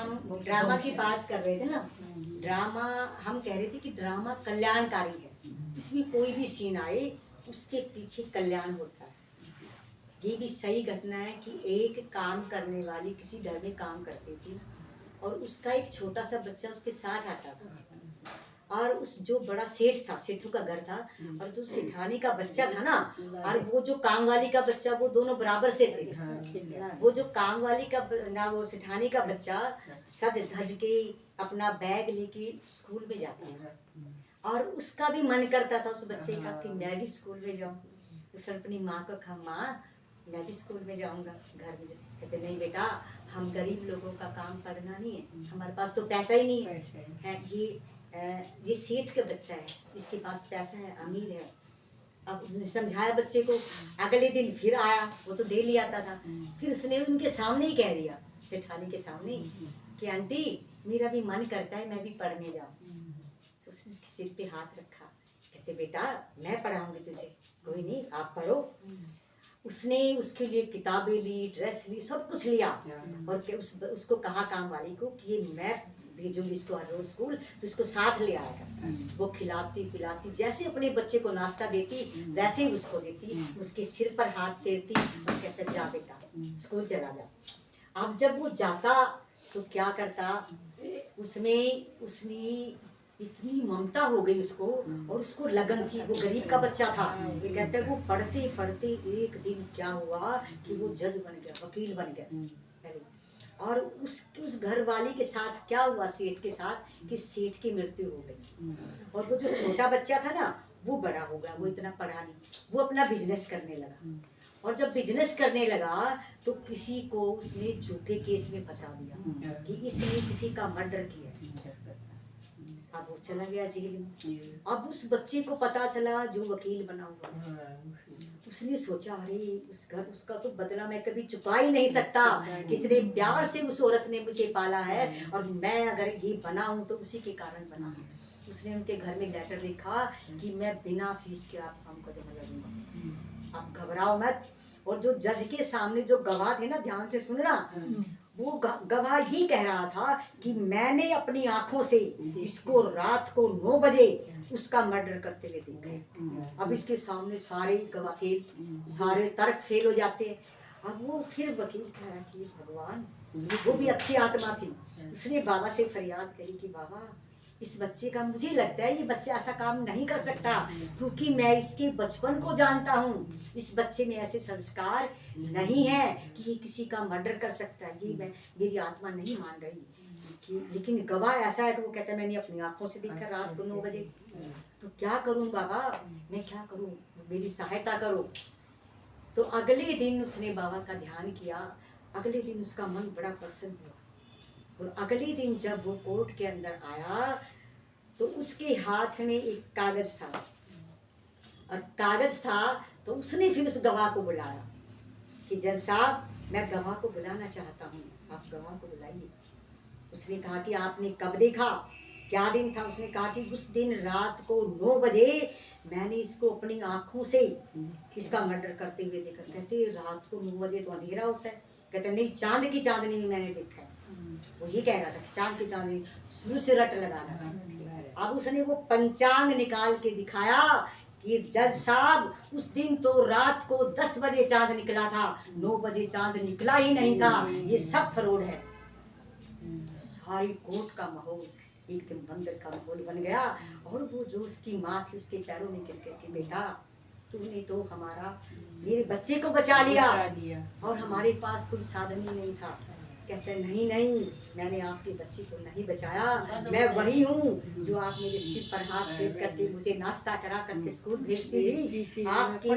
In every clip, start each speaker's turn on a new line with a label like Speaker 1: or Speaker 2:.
Speaker 1: हम ड्रामा की बात कर रहे थे ना, ड्रामा हम कह रहे थे कि ड्रामा कल्याणकारी है। इसमें कोई भी सीन आए उसके पीछे कल्याण होता है। ये भी सही घटना है कि एक काम करने वाली किसी घर में काम करती थी और उसका एक छोटा सा बच्चा उसके साथ आता था, और उस जो बड़ा सेठ था, सेठू का घर था, और जो सेठानी का बच्चा था ना, और वो जो काम वाली का बच्चा, वो दोनों बराबर से थे। वो जो काम वाली का ना, वो सेठानी का बच्चा सज धज के अपना बैग लेके स्कूल में जाता था, और उसका भी मन करता था उस बच्चे का कि मैं भी स्कूल में जाऊं। उसने अपनी माँ को कहा, माँ मैं भी स्कूल में जाऊंगा। घर में कहते नहीं बेटा, हम गरीब लोगों का काम पढ़ना नहीं है, हमारे पास तो पैसा ही नहीं है। ये सेठ का बच्चा है, इसके पास पैसा है, अमीर है। अब उसने समझाया बच्चे को। अगले दिन फिर आया, वो तो डेली आता था। फिर उसने उनके सामने ही कह दिया, जेठानी के सामने, कि आंटी मेरा भी मन करता है मैं भी पढ़ने जाऊँ। तो उसने उसके सिर पे हाथ रखा, कहते बेटा मैं पढ़ाऊंगी तुझे, कोई नहीं आप पढ़ो। उसने उसके लिए किताबें ली, ड्रेस ली, सब कुछ लिया, और उसको कहा काम वाली को कि ये मैं भेजूंगी इसको हर रोज स्कूल, तो इसको साथ ले आएगा। वो खिलाती पिलाती, जैसे अपने बच्चे को नाश्ता देती वैसे ही उसको देती, उसके सिर पर हाथ फेरती और कहते जा बेटा स्कूल चला जा। अब जब वो जाता तो क्या करता, उसमें उसने इतनी ममता हो गई उसको, और उसको लगन थी, वो गरीब का बच्चा था। ये कहते हैं वो पढ़ते पढ़ते एक दिन क्या हुआ कि वो जज बन गया, वकील बन गया। और उस घर वाली के साथ क्या हुआ, सेठ के साथ, कि सेठ की मृत्यु हो गई, और वो जो छोटा बच्चा था ना वो बड़ा हो गया, वो इतना पढ़ा नहीं, वो अपना बिजनेस करने लगा। और जब बिजनेस करने लगा तो किसी को उसने झूठे केस में फंसा दिया कि इसने किसी का मर्डर किया। अब वो चला गया जेल में। अब उस बच्चे को पता चला जो वकील बना हुआ, उसने सोचा अरे उसका तो बदला मैं कभी चुका ही नहीं सकता, कितने प्यार से उस औरत ने मुझे पाला है, और मैं अगर ये बना हूँ तो उसी के कारण बना हूँ। उसने उनके घर में लेटर लिखा कि मैं बिना फीस के आप हमको देने लगूंगा, आप घबराओ मत। और जो जज के सामने जो गवाह थे ना, ध्यान से सुनना, वो गवाह ही कह रहा था कि मैंने अपनी आंखों से इसको रात को 9 बजे उसका मर्डर करते हुए देखा है। अब इसके सामने सारे गवाह फेल, सारे तर्क फेल हो जाते हैं। अब वो फिर वकील कह रहा कि भगवान, वो भी अच्छी आत्मा थी, उसने बाबा से फरियाद करी कि बाबा इस बच्चे का, मुझे लगता है ये बच्चा ऐसा काम नहीं कर सकता, क्योंकि मैं इसके बचपन को जानता हूँ, इस बच्चे में ऐसे संस्कार नहीं है कि ये किसी का मर्डर कर सकता है। जी मैं, मेरी आत्मा नहीं मान रही, लेकिन गवाह ऐसा है कि वो कहता है मैंने अपनी आंखों से देखा रात को 9 बजे। तो क्या करूं बाबा, मैं क्या करूं, मेरी सहायता करो। तो अगले दिन उसने बाबा का ध्यान किया, अगले दिन उसका मन बड़ा प्रसन्न हुआ, और अगले दिन जब वो कोर्ट के अंदर आया तो उसके हाथ में एक कागज था, और कागज था तो उसने फिर उस गवाह को बुलाया कि जज साहब मैं गवाह को बुलाना चाहता हूँ, आप गवाह को बुलाइए। उसने कहा कि आपने कब देखा, क्या दिन था। उसने कहा कि उस दिन रात को 9 बजे मैंने इसको अपनी आंखों से इसका मर्डर करते हुए देखा। कहते रात को 9 बजे तो अंधेरा होता है। कहते नहीं, चांद की चांदनी में मैंने देखा है। वो ये कह रहा था चांद की चांदनी, शुरू से रट लगा रहा था। अब उसने वो पंचांग निकाल के दिखाया कि जज साहब उस दिन तो रात को 10 बजे चांद निकला था, 9 बजे चांद निकला ही नहीं था, ये सब फ्रॉड है। सारी कोर्ट का माहौल एकदम मंदिर का माहौल बन गया, और वो जो उसकी माँ थी उसके पैरों में गिर कर के बेटा तूने तो हमारा, मेरे बच्चे को बचा लिया, और हमारे पास कोई साधन ही नहीं था। कहते नहीं नहीं, मैंने आपके बच्चे को नहीं बचाया, मैं वही हूँ जो आप मेरे सिर पर हाथ फेर करके मुझे नाश्ता करा करके स्कूल भेजती थी, आपके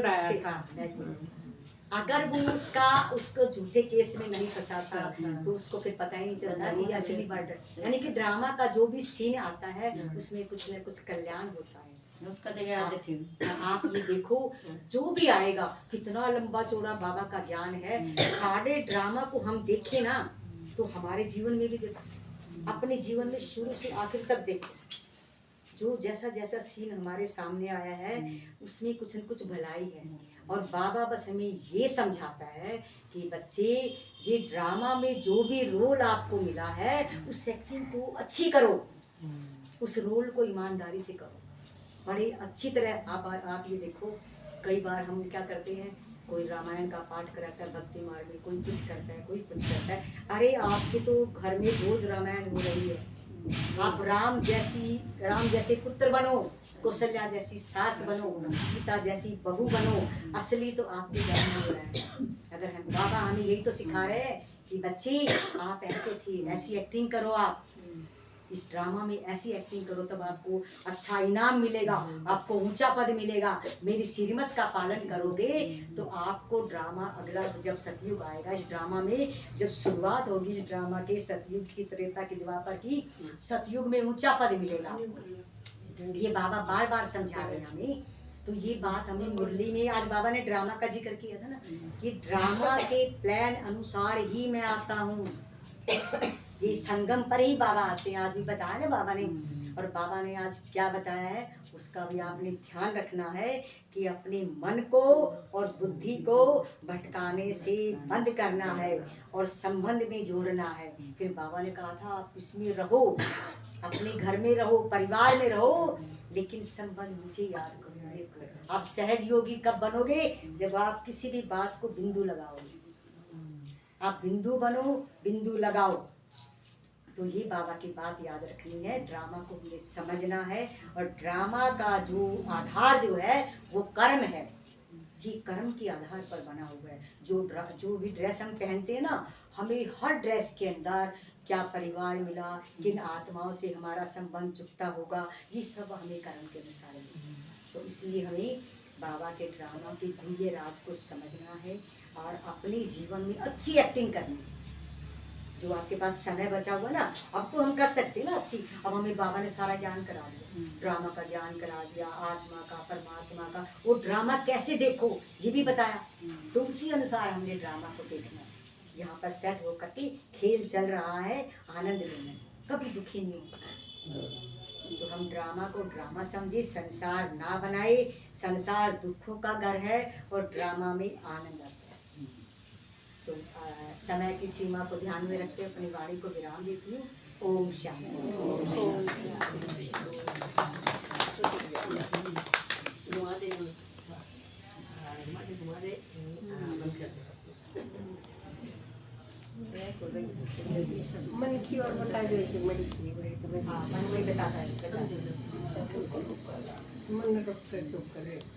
Speaker 1: अगर वो उसको झूठे केस में नहीं फंसा था तो उसको फिर पता ही नहीं चलता कि असली मर्डर। यानी कि ड्रामा का जो भी सीन आता है उसमें कुछ न कुछ कल्याण होता है।
Speaker 2: उसका तो याद है।
Speaker 1: आप ये देखो जो भी आएगा, कितना लंबा चौड़ा बाबा का ज्ञान है। सारे ड्रामा को हम देखें ना तो हमारे जीवन में भी देखो, अपने जीवन में शुरू से आखिर तक देखो, जो जैसा जैसा सीन हमारे सामने आया है उसमें कुछ न कुछ भलाई है। और बाबा बस हमें ये समझाता है कि बच्चे, ये ड्रामा में जो भी रोल आपको मिला है उस एक्टिंग को अच्छी करो, उस रोल को ईमानदारी से करो, बड़े अच्छी तरह। आप ये देखो, कई बार हम क्या करते हैं, कोई रामायण का पाठ कराता है भक्ति मार्ग में, कोई कुछ करता है, कोई कुछ करता है। अरे आपके तो घर में रोज रामायण हो रही है, आप राम जैसे पुत्र बनो, कौशल्या जैसी सास बनो, सीता जैसी बहू बनो। असली तो आपके घर में हो रहा है। अगर हम बाबा हमें यही तो सिखा रहे हैं कि बच्चे आप ऐसे थे, ऐसी एक्टिंग करो, आप इस ड्रामा में ऐसी एक्टिंग करो, तब आपको अच्छा इनाम मिलेगा, आपको ऊंचा पद मिलेगा। मेरी श्रीमत का पालन करोगे तो आपको ड्रामा अगला जब सतयुग आएगा, इस ड्रामा में जब शुरुआत होगी इस ड्रामा के सतयुग की, त्रेता की, द्वापर की, सतयुग में ऊंचा पद मिलेगा। ये बाबा बार बार समझा रहे हैं हमें। तो ये बात हमें मुरली में आज बाबा ने ड्रामा का जिक्र किया था ना, कि ड्रामा के प्लान अनुसार ही मैं आता हूँ। ये संगम पर ही बाबा आते हैं, आज भी बताया ना बाबा ने। और बाबा ने आज क्या बताया है उसका भी आपने ध्यान रखना है कि अपने मन को और बुद्धि को भटकाने से बंद करना है और संबंध में जोड़ना है। फिर बाबा ने कहा था आप इसमें रहो, अपने घर में रहो, परिवार में रहो, लेकिन संबंध मुझे याद करो। आप सहज योगी कब बनोगे? जब आप किसी भी बात को बिंदु लगाओगे। आप बिंदु बनो, बिंदु लगाओ। तो ये बाबा की बात याद रखनी है, ड्रामा को हमें समझना है। और ड्रामा का जो आधार जो है वो कर्म है, ये कर्म के आधार पर बना हुआ है। जो भी ड्रेस हम पहनते हैं ना, हमें हर ड्रेस के अंदर क्या परिवार मिला, किन आत्माओं से हमारा संबंध जुड़ता होगा, ये सब हमें कर्म के अनुसार है। तो इसलिए हमें बाबा के ड्रामा के गुह्य राज को समझना है और अपने जीवन में अच्छी एक्टिंग करनी है। जो आपके पास समय बचा हुआ ना, अब तो हम कर सकते हैं ना अच्छी। अब हमें बाबा ने सारा ज्ञान करा दिया, ड्रामा का ज्ञान करा दिया, आत्मा का, परमात्मा का। वो ड्रामा कैसे देखो ये भी बताया, तो उसी अनुसार हमने ड्रामा को देखना है। यहाँ पर सेट होकर के खेल चल रहा है, आनंद लेना, कभी दुखी नहीं होना। तो हम ड्रामा को ड्रामा समझे, संसार ना बनाए। संसार दुखों का घर है और ड्रामा में आनंद आता है। तो समय की सीमा को ध्यान में रखते अपनी वाणी को विराम देती हूँ। ओम शांति।
Speaker 3: मन की और बता दो कि मन की
Speaker 1: हाँ, मन में बताता है,
Speaker 3: मन रख कर चुप करे।